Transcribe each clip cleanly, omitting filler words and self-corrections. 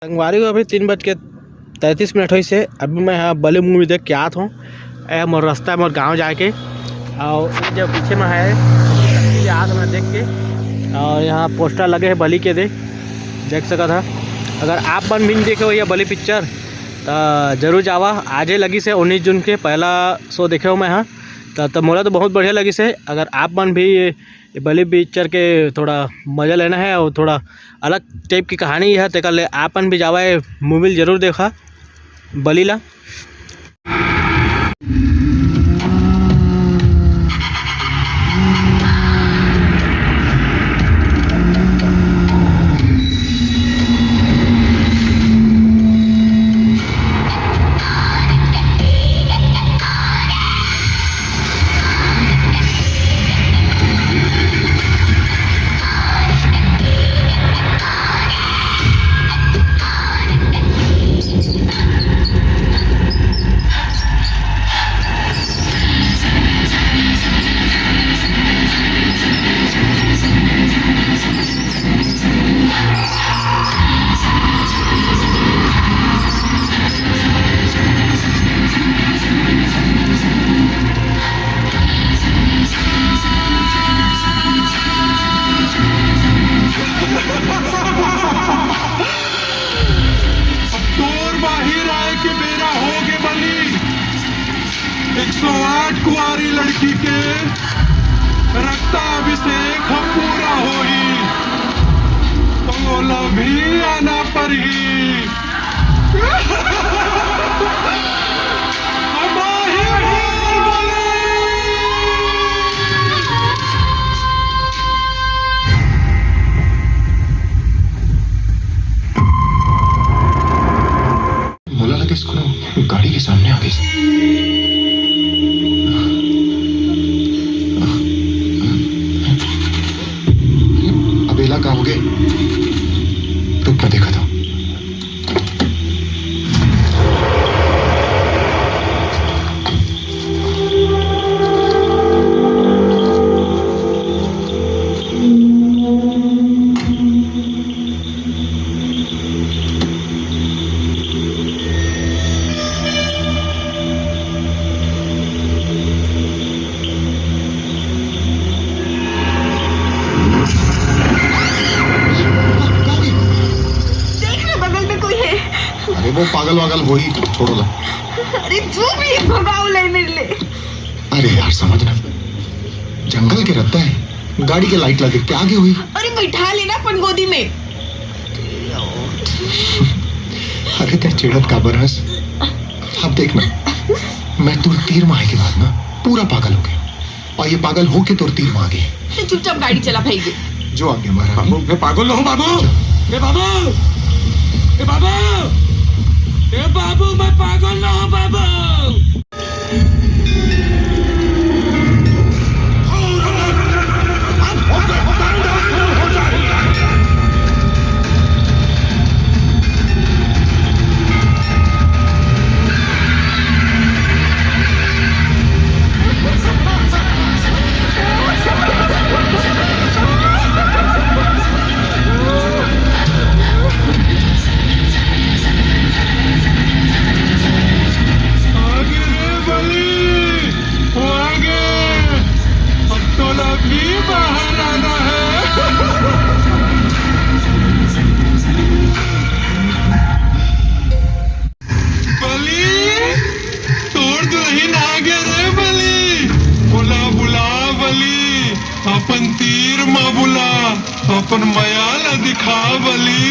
संगवारी को अभी 3:33 हुई से अभी मैं यहाँ बली मूवी देख के आत हूँ। मोर रास्ता है मोर गाँव जाके और जो पीछे में है आज मैं देख के और यहाँ पोस्टर लगे हैं बली के देख सकता था। अगर आप मन भी देखे हो ये बली पिक्चर तो जरूर जावा। आज ही लगी से 19 जून के पहला शो देखे हो मैं यहाँ तो मोला तो बहुत बढ़िया लगी से। अगर आप मन भी ये बली पिक्चर के थोड़ा मज़ा लेना है और थोड़ा अलग टाइप की कहानी है तो ले आप मन भी जावा मूवी जरूर देखा बली ला। मेरा होगे बली 108 कुआरी लड़की के रक्ताभिषेक हम पूरा होई तो भी आना पर ही गाड़ी के सामने आ गई। अबेला कहाँ हो गए? रुक मैं देखा था। वो पागल वागल हो ही छोड़ो ला। अरे जो भी भगाओ ले मेरे लिए। अरे यार समझना जंगल के रहता है गाड़ी के लाइट लगे क्या आगे हुई। अरे बैठा लेना अपन गोदी में। अरे तेरे चिड़त का बरस अब देखना मैं तुर तीर माहे के बाद ना पूरा पागल हो गया और ये पागल हो के तुर तीर माँ गई। चुपचाप गाड़ी चला भाई जो आगे मारा। बाबू मैं पागल हूँ बाबू। बाबू बाबू मैं पागल ना हूँ बाबू। अपन तीर माँ बुला अपन मयाला दिखा बली।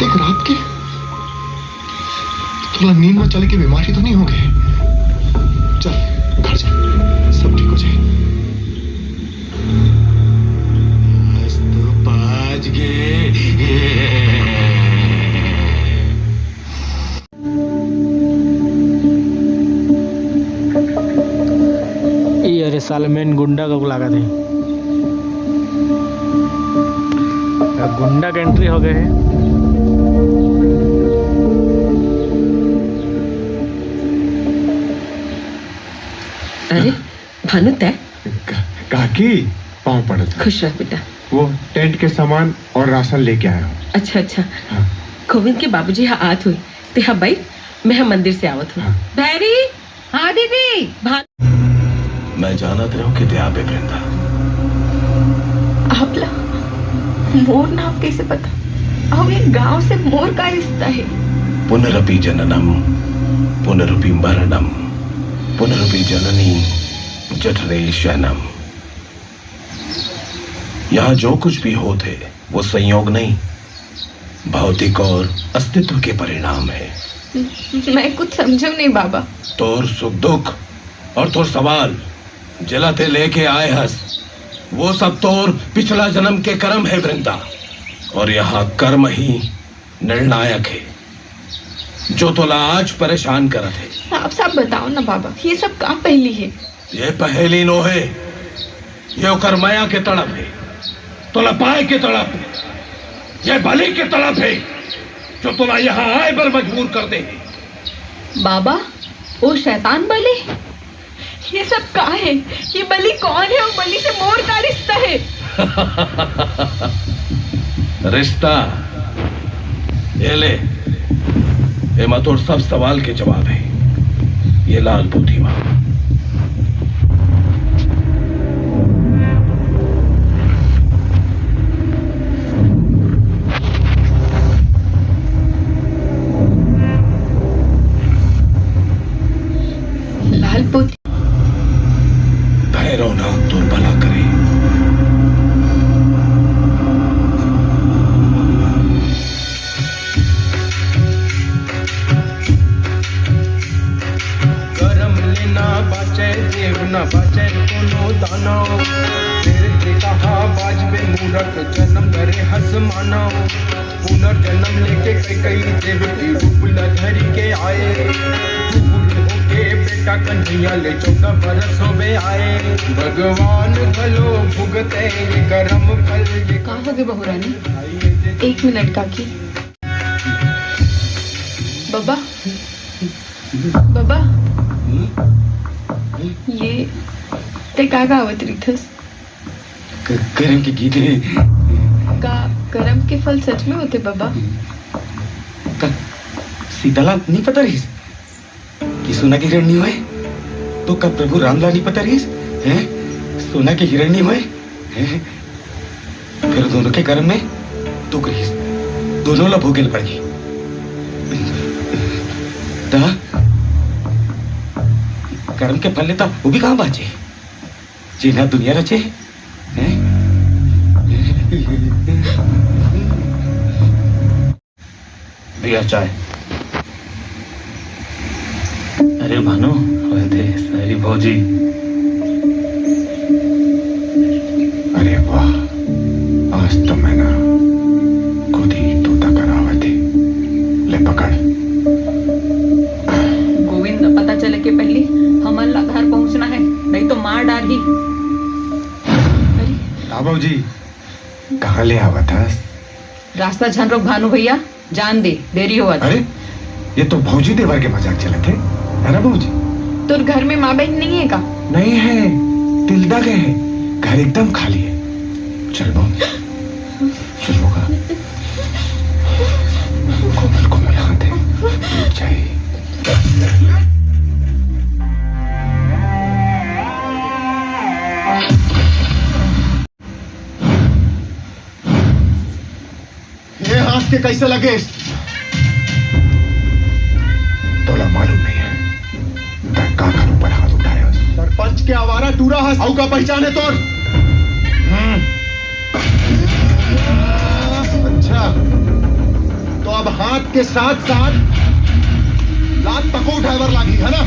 देख रात के थोड़ा नींद में चले के बीमारी तो नहीं हो गए। चल घर चल, सब ठीक हो जाए। आज तो पाँच गए। ये अरे साले मेन गुंडा का बुला थे, गुंडा का एंट्री हो गए हैं। अरे भानु तय काकी पाँव पड़ा था। खुश रह बेटा। वो टेंट के सामान और राशन लेके आया हूँ। अच्छा अच्छा। हाँ। गोविंद के बाबूजी यहाँ आत हुई ते हाँ भाई मैं यहाँ मंदिर से आवत हूँ। हाँ। भैरी हाँ दीदी मैं जानत रहूं कि त्या पे वृंदा आपला मोर नाम कैसे पता? अब ये गांव से मोर का रिश्ता है। पुनरपि जननम पुनरपि मरणम पुनरपि जननी जठरे शयनम। यहाँ जो कुछ भी होते वो संयोग नहीं, भौतिक और अस्तित्व के परिणाम है। मैं कुछ समझू नहीं बाबा। तोर सुख दुख और तोर सवाल जलाते लेके आए हस, वो सब तोर पिछला जन्म के कर्म है वृंदा। और यहाँ कर्म ही निर्णायक है जो तोला आज परेशान करत है। साफ साफ बताओ ना बाबा, ये सब का पहली है? ये पहेली नो है, ये ओकर माया के तड़प है, तोला पाए के तड़प है, ये बलि के तड़प है जो तोला यहाँ आए पर मजबूर कर दे। बाबा वो शैतान बलि, ये सब का है? ये बलि कौन है और बलि से मोर का रिश्ता है? रिश्ता ये ले, ये मतोर सब सवाल के जवाब है। ये लाल पोथी मां। लाल पोथी भैरवनाथ तो भला करे। करम लेना बचे देव न बचे कोनो दानव। फिर के कहा बाजबे मूरख जन्म धरे हस मानव। पुनर्जन्म लेके कई देव की रूप न धरी के आए। दूर होके बेटा कन्हैया ले 14 बरस होवे आए। भगवान भलो भुगते ये करम फल ये कहाँ हो गए बहुरानी? 1 मिनट काकी। बाबा बाबा ये ते का गावत रिथस? करम के गीत का कर्म के फल सच में होते बाबा? सीताला नहीं पता रही कि सोना की हिरणी हुए तो कब प्रभु रामलाल नहीं पता रही हैं? सोना की हिरणी हुए हैं? फिर दोनों के कर्म में दुख रही, दोनों ला भोगेल पड़ गई। कर्म के फल लेता वो भी कहाँ बाचे जिन्हें दुनिया रचे हैं? दिया चाय। अरे भानु थे सारी भौजी। अरे वाह, आज तो मैं ना खुद ही तोता करावा थी। ले पकड़। गोविंद न पता चले के पहले हमला घर पहुंचना है, नहीं तो मार डाली। बाबू जी कहाँ ले आवा था? रास्ता झन रोक भानु भैया, जान दे देरी हुआ। अरे ये तो भौजी देवर के मजाक चले थे, है ना भौजी? तो घर में माँ बहन नहीं है का? नहीं है, तिलदा गए हैं, घर एकदम खाली है। चल बहू चल होगा। कोमल कोमल हाथ है, टूट जाए। ये हाथ के कैसे लगे? तोला मालूम नहीं है का करूं पर हाथ उठाया। सरपंच के आवारा टूरा हस आउ का पहचान है तोर? अच्छा तो लात के साथ साथ लात पको ड्राइवर लागी है ना।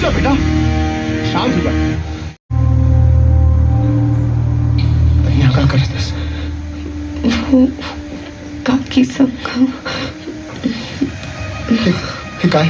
बेटा शांत हो जा। यहाँ क्या कर रहे थे? वो काकी सबका काय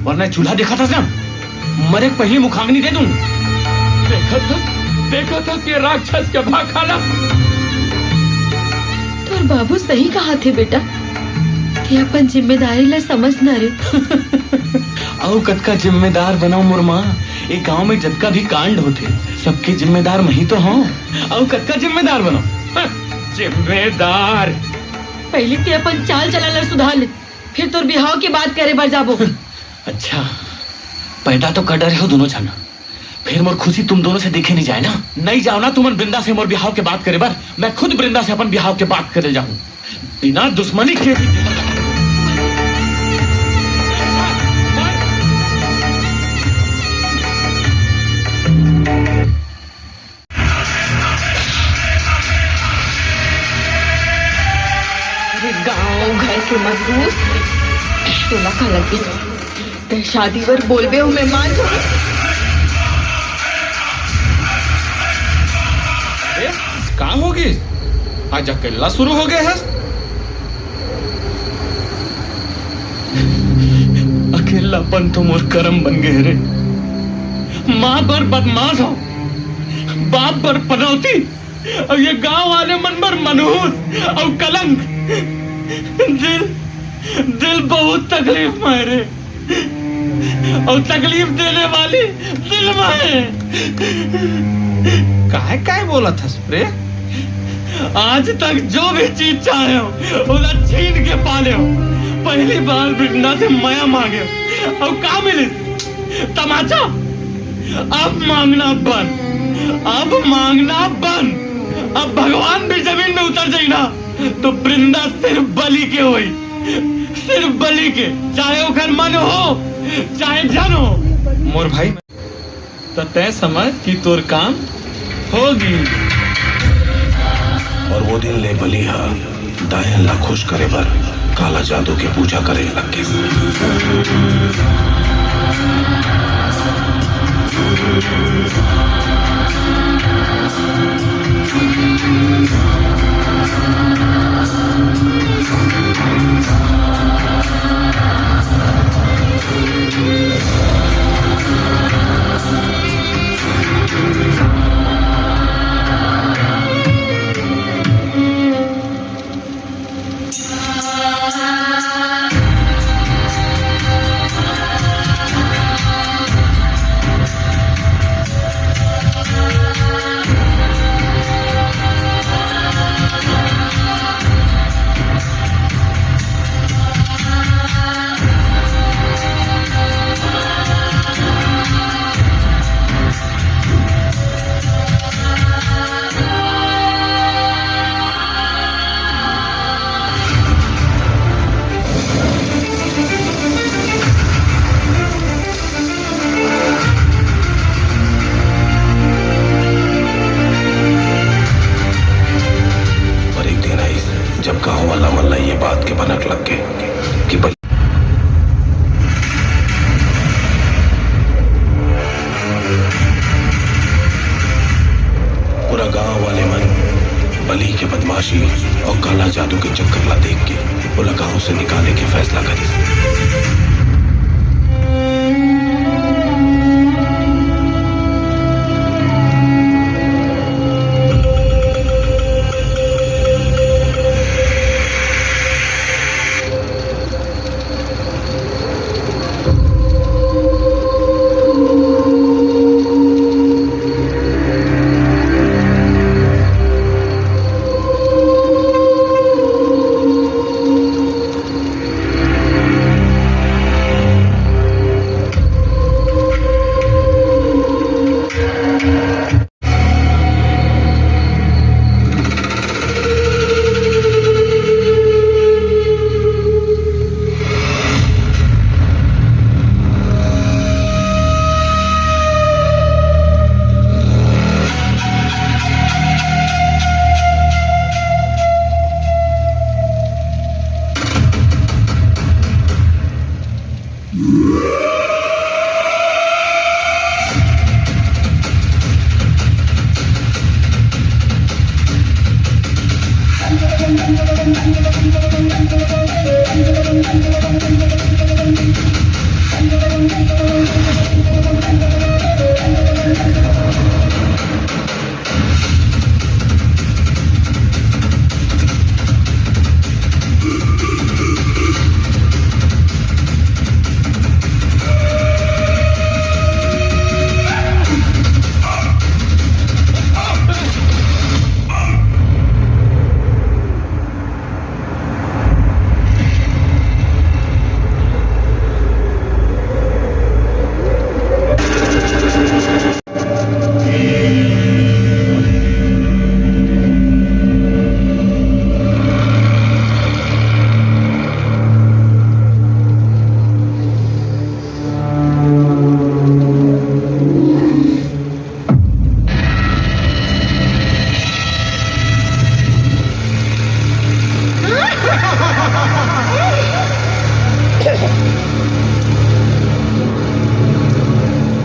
वरना चूल्हा देखा था ना, मरे पहली मुखाग्नि दे दूं। देखा था कि राक्षस के भाग खाला। तोर बाबू सही कहा थे बेटा कि अपन जिम्मेदारी ले समझ न रे। औ कद का जिम्मेदार बनाओ मोर माँ। एक गांव में जतका भी कांड होते सबके जिम्मेदार मैं ही तो हूँ। औ कद का जिम्मेदार बनाओ। जिम्मेदार पहले ते अपन चाल चलन सुधार ले, फिर तोर बिहाव की बात करे बर जाबो। अच्छा पैदा तो कर रहे हो दोनों जाना, फिर मोर खुशी तुम दोनों से देखे नहीं जाए ना। नहीं जाओ ना तुम वृंदा से मोर बिहाव के बात करे बार, मैं खुद वृंदा से अपन बिहाव के बात करे जाऊं बिना दुश्मनी के। गांव घर के मजबूत तोला का लगी ते शादी वर बोलबे हो मेहमान हो। कहाँ होगी आज अकेला शुरू हो गया है। अकेलापन तो मोर कर्म बन गए रे। माँ पर बदमाश हो, बाप पर पनौती, और ये गांव वाले मन पर मनहूस और कलंक। दिल बहुत तकलीफ में रे, और तकलीफ देने वाली दिल में है। काय बोला था रे? आज तक जो भी चीज चाहे हो उसे छीन के पाले हो। पहली बार वृंदा से माया मांगे हो और का मिले तमाचा। अब मांगना बंद, अब मांगना बंद। अब भगवान भी जमीन में उतर जाए ना तो वृंदा सिर्फ बलि के होई, सिर्फ बलि के। चाहे वो घर मन हो चाहे जन हो। मोर भाई तो तय समझ कि तोर काम होगी। और वो दिन ले बली हा दायन ला खुश करे बर काला जादू के पूजा करे लगे। कि पूरा गांव वाले मन बलि के बदमाशी और काला जादू के चक्कर ला देख के पूरा गांव से निकाले के फैसला करी।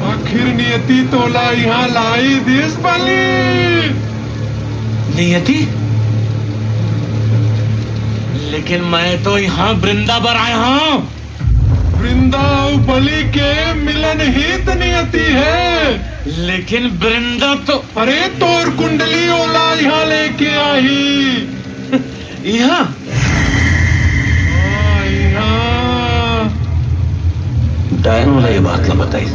आखिर नियति तोला यहाँ लाई दिस बलि। नियति? लेकिन मैं तो यहाँ वृंदावन आया हूँ। वृंदा और बलि के मिलन हित नियति है। लेकिन वृंदा तो अरे तोर कुंडली ओला यहाँ लेके आई। यहाँ डायन वाला ये बात ला बताई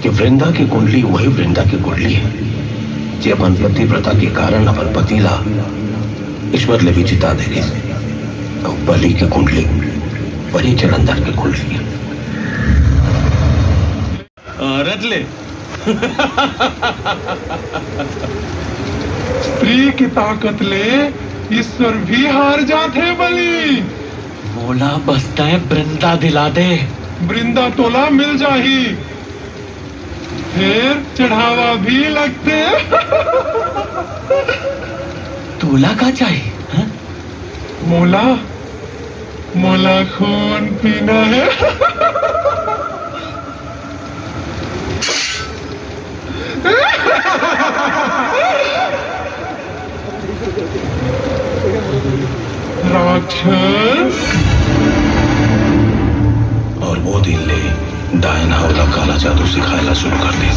कि वृंदा की कुंडली वही वृंदा की कुंडली है जे अपन पतिव्रता के कारण अपन पति ला ईश्वर ले भी जिता दे गई। और बलि की कुंडली वही जलंधर की कुंडली है। औरत ले स्त्री की ताकत ले ईश्वर भी हार जाते बलि। बोला बसता है वृंदा दिला दे। वृंदा तोला मिल जाही फिर चढ़ावा भी लगते। तोला का चाहिए हा? मोला मोला खून पीना है। राक्षस। और वो दिन ले डायन हावला काला जादू सिखायला शुरू कर दी।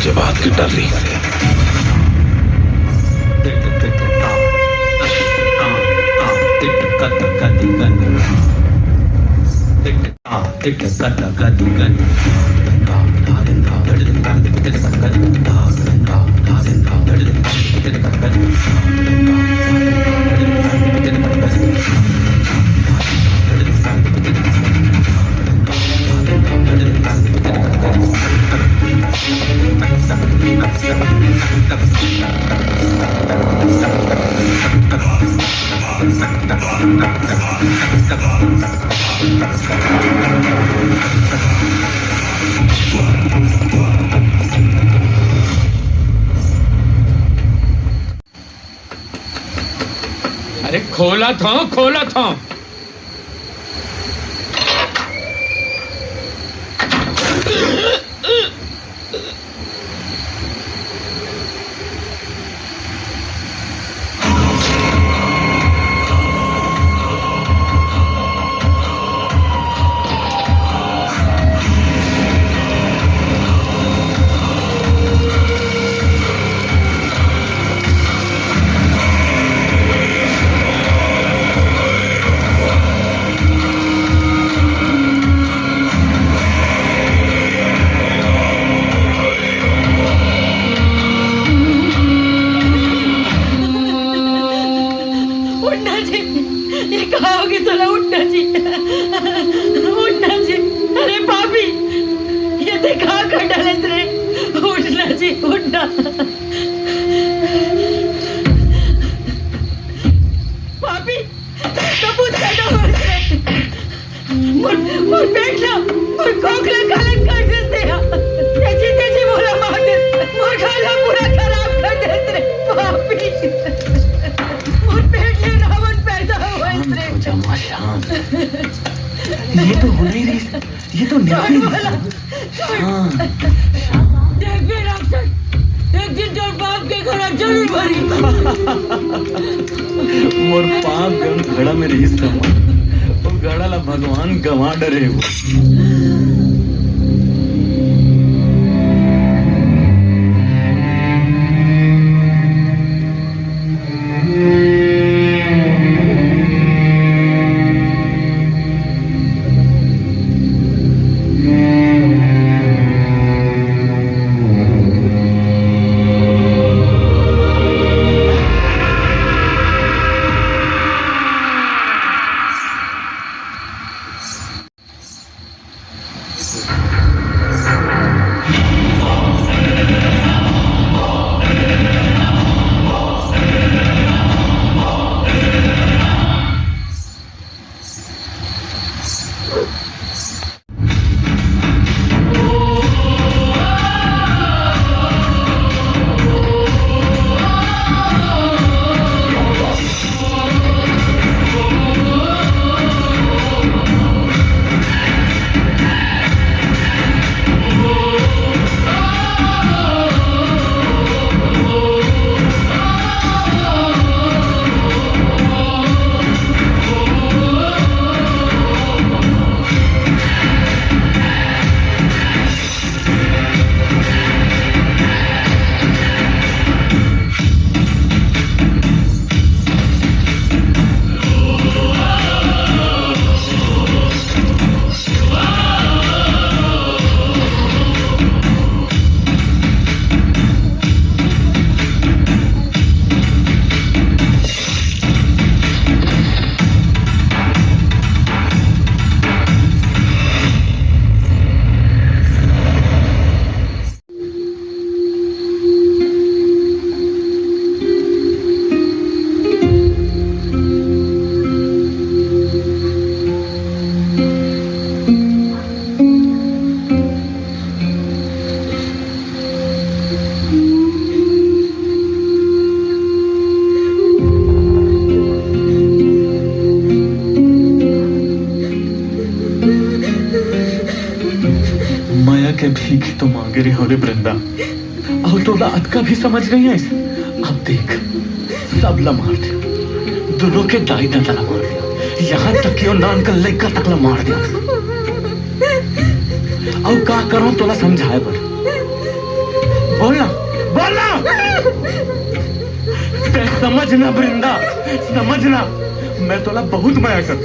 ये बात की डर रही से अरे खोला था उठना जी, ये कहा होगी तो ना उठना जी, उठना जी। अरे भाभी, ये देखा कर डाले तेरे, उठना जी, उठना। भाभी, कबूत का ना मुर बैठना, मुर खोखला कालन कर देते हैं। तेजी तेजी बोला मार दे, मुर खाला पूरा खराब कर देते रे भाभी। मुर पेट में रावण पैदा हुआ इसरे। शांत, ये तो हो नहीं रही, ये तो नहीं देख भी राक्षस, एक दिन तेरे बाप के घर जरूर भरी। मोर पाप गम घड़ा में रही समा, वो घड़ा ला भगवान गवा डरे वो। के भीख तो मांगे रहे होले वृंदा, और तो बात का भी समझ नहीं है। अब देख सब ला मार दिया, दोनों के दाई दादा ला मार दिया, यहाँ तक कि नान का लड़का तक ला मार दिया। अब का करो तो ला समझाए पर समझना वृंदा, समझना, मैं तोला बहुत माया कर,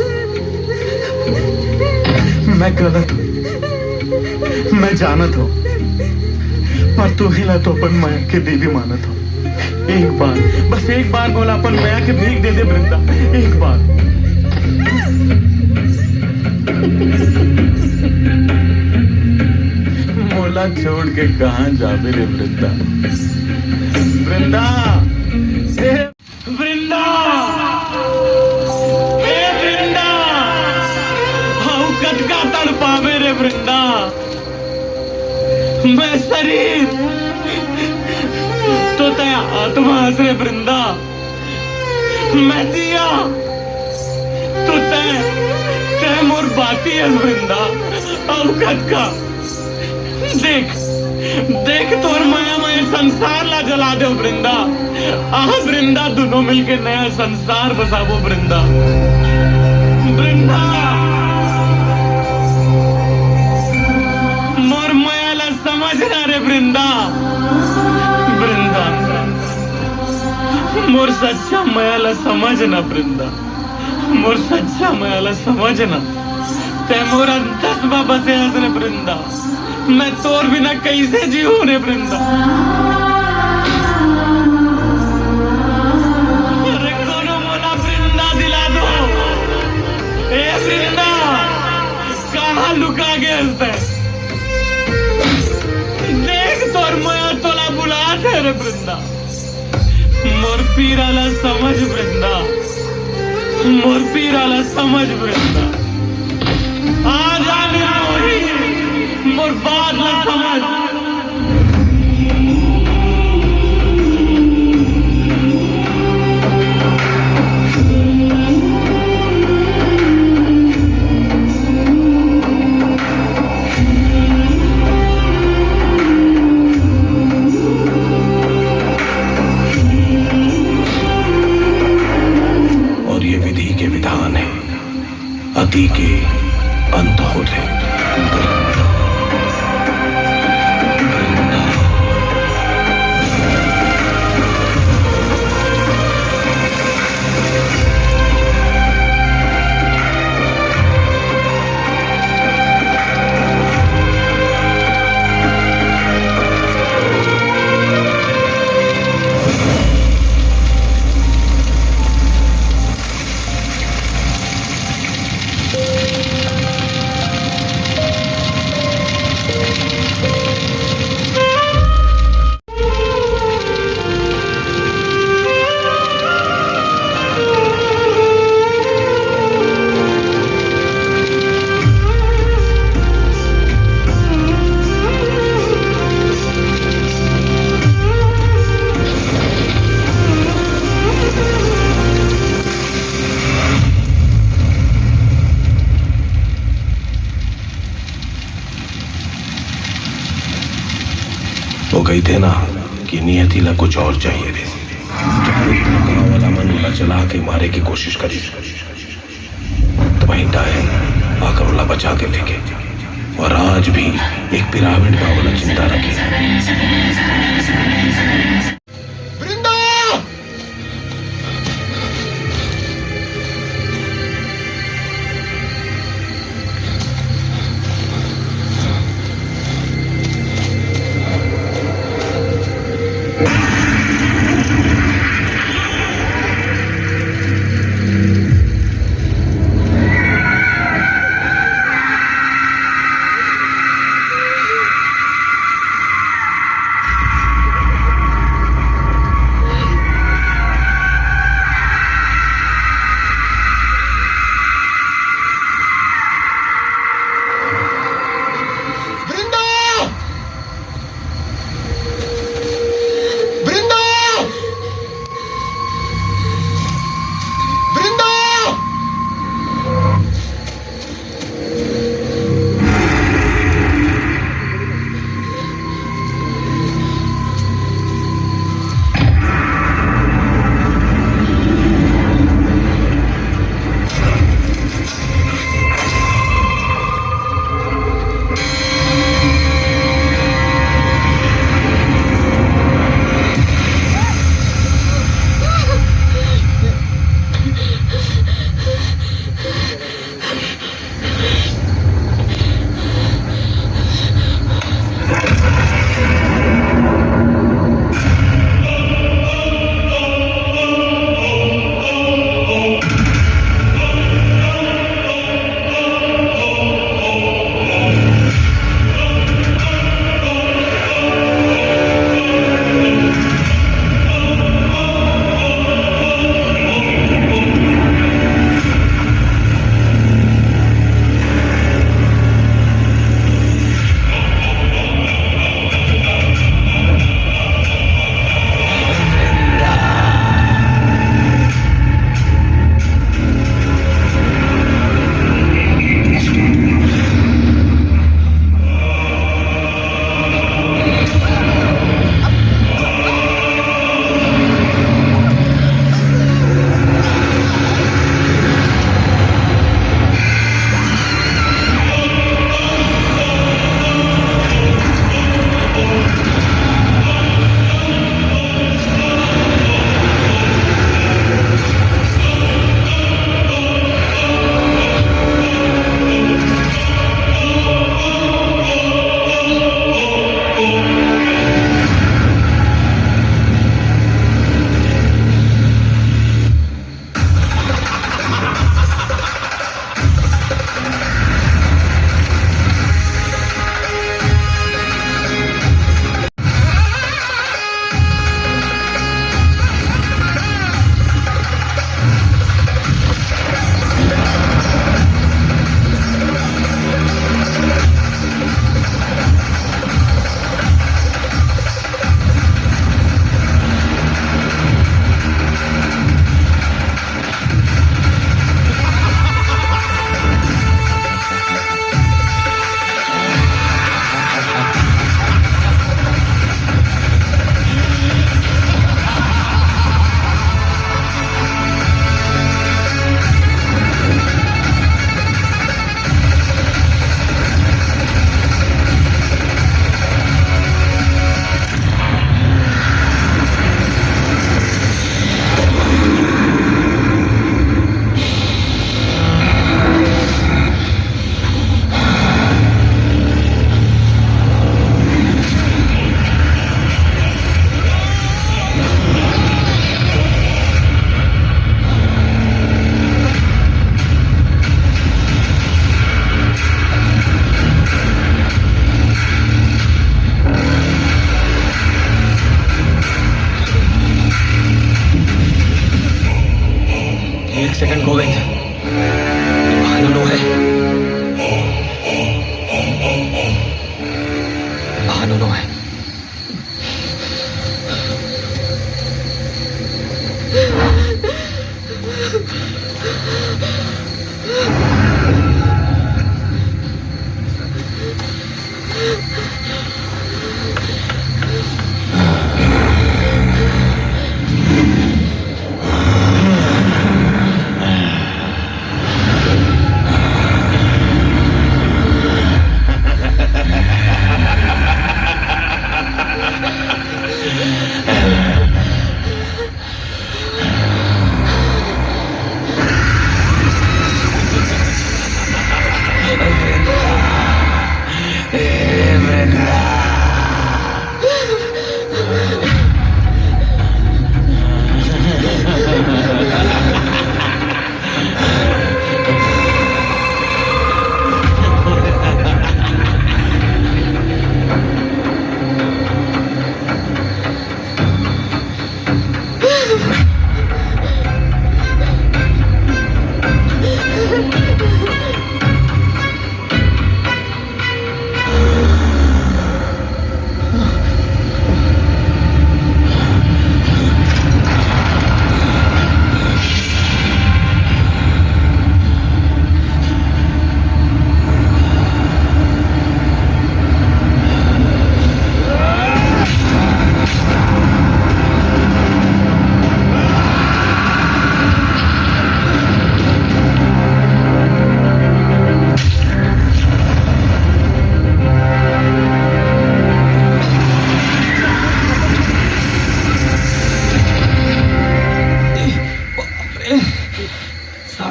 मैं गलत हूँ, मैं जानत हूँ, पर तू ही ला तो अपन माया के देवी मानत हो। एक बार, बस एक बार बोला अपन माया के भीख दे दे वृंदा, एक बार। मोला छोड़ के कहाँ जावे रे वृंदा, वृंदा, वृंदा, वृंदा, हाउ कटका तड़पावे रे वृंदा, मैं शरीर तो तय आत्मा से वृंदा, मैं दिया तो तय मोर बाती है वृंदा। अवकत का देख देख तोर माया में संसार ला जला दो वृंदा। वृंदा दोनों मिलके नया संसार बसावो वृंदा, वृंदा मोर माया ला समझना रे वृंदा, वृंदा मोर सच्चा माया ला समझना वृंदा, मोर सच्चा माया ला समझना। ते मोर अंतस्मा बसे रे वृंदा, मैं तोर बिना कैसे जीऊं रे वृंदा। अरे कोनो मोला वृंदा दिला दो, ए वृंदा कहाँ लुका गए हस्ते, देख तोर माया तोला बुलात है रे वृंदा। मोर पीराला समझ वृंदा, मोर पीराला समझ वृंदा। आ जा निर्मोही, मोर बात ला समझ। अति के अंत होते। वो गई थे ना कि नियति ला कुछ और चाहिए थे। गाँव वाला मन उला चला के मारे की कोशिश करी तो वहीं डायन आकर उला बचा के लेके, और आज भी एक पिरामिड का वाला चिंता रखे। वृंदा!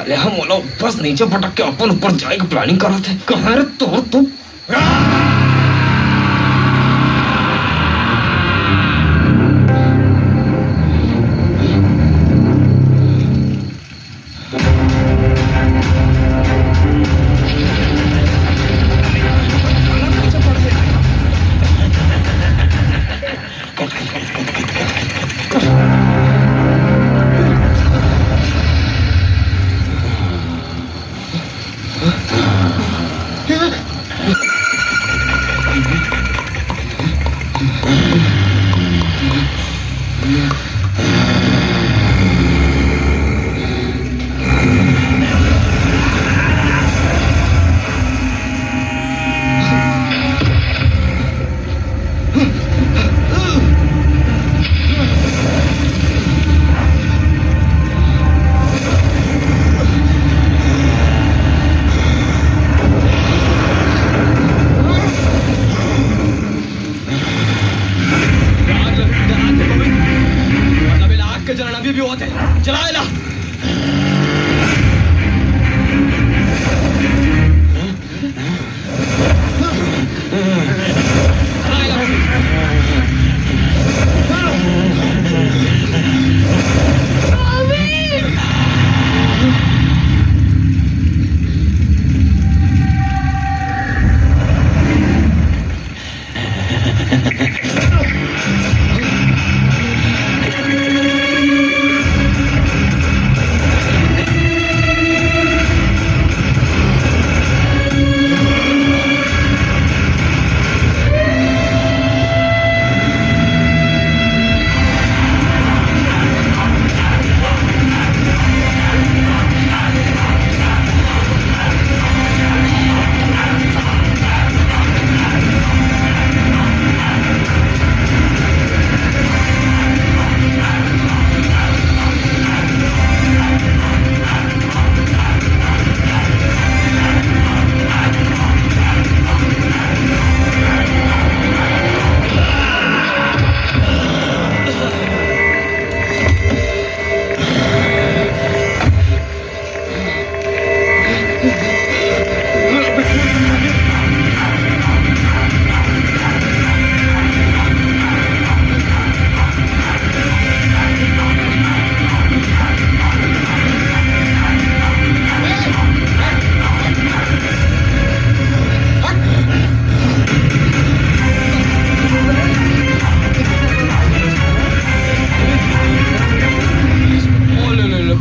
साले हम मोला बस नीचे पटक के अपन ऊपर जाए के प्लानिंग करा थे कहाँ रे तू अभी भी होते चला ला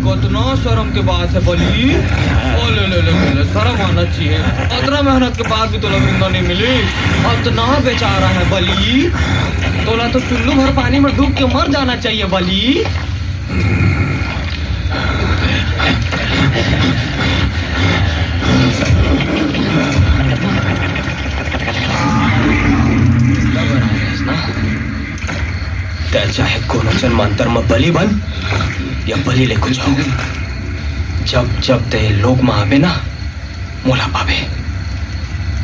कितना शर्म के बात है बली ओ ले शर्म आना चाहिए इतना मेहनत के बाद भी तोला वृंदा नहीं मिली इतना बेचारा है बली तोला तो चुल्लू भर पानी में डूब के मर जाना चाहिए बली चाहे कोनो जन मंत्र में बलि बन या बलि ले कुछ हो जब जब ते लोग में आवे ना मोला पावे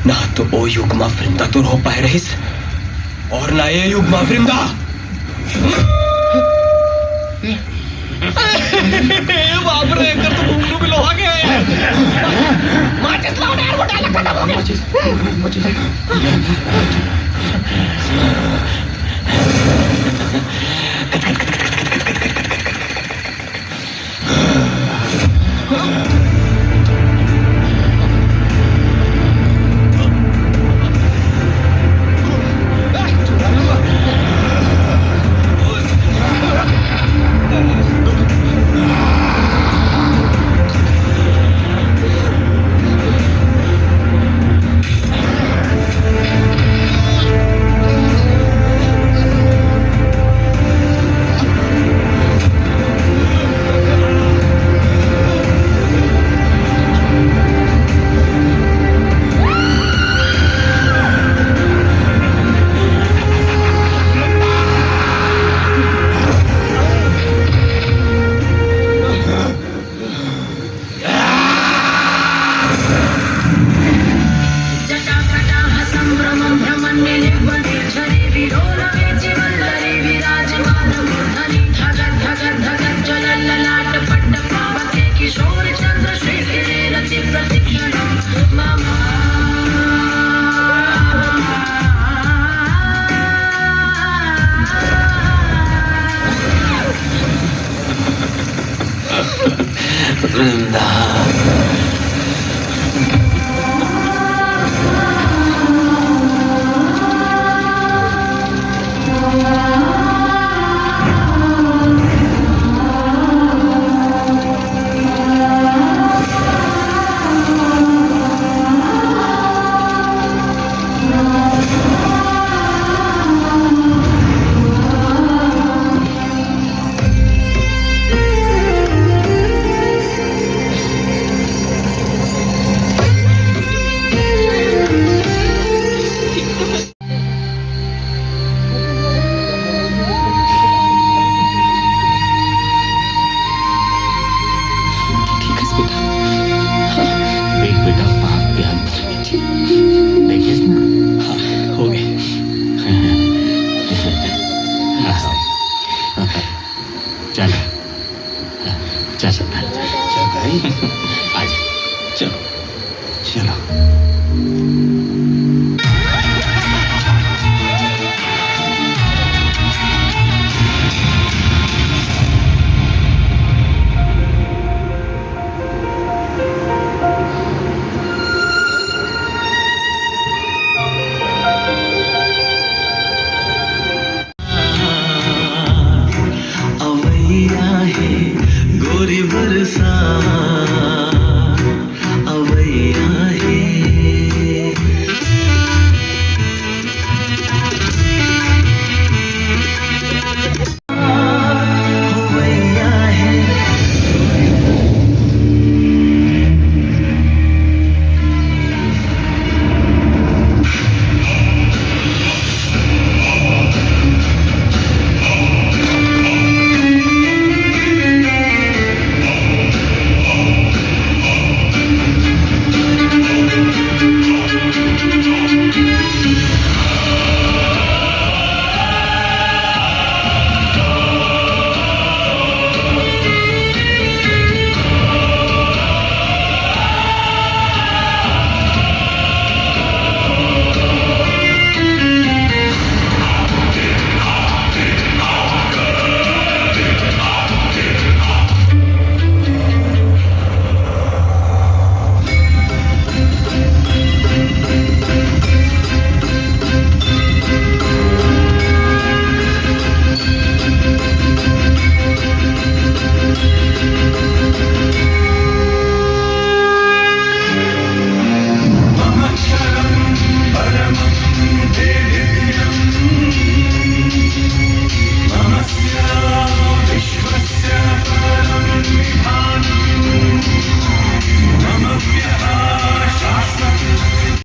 ना तो ओ युग में वृंदा तो हो पाए रहीस और ना ये युग में वृंदा बाप रे कर तो घूमनू भी लोहा गया है माचिस लाओ यार वो डाला खत्म हो गया माचिस वृंदा। देख बेटा, पाप के अंत देखिए ना। हाँ, हो गए। चलो चल चल भाई, आज चलो चलो। गोरी बरसा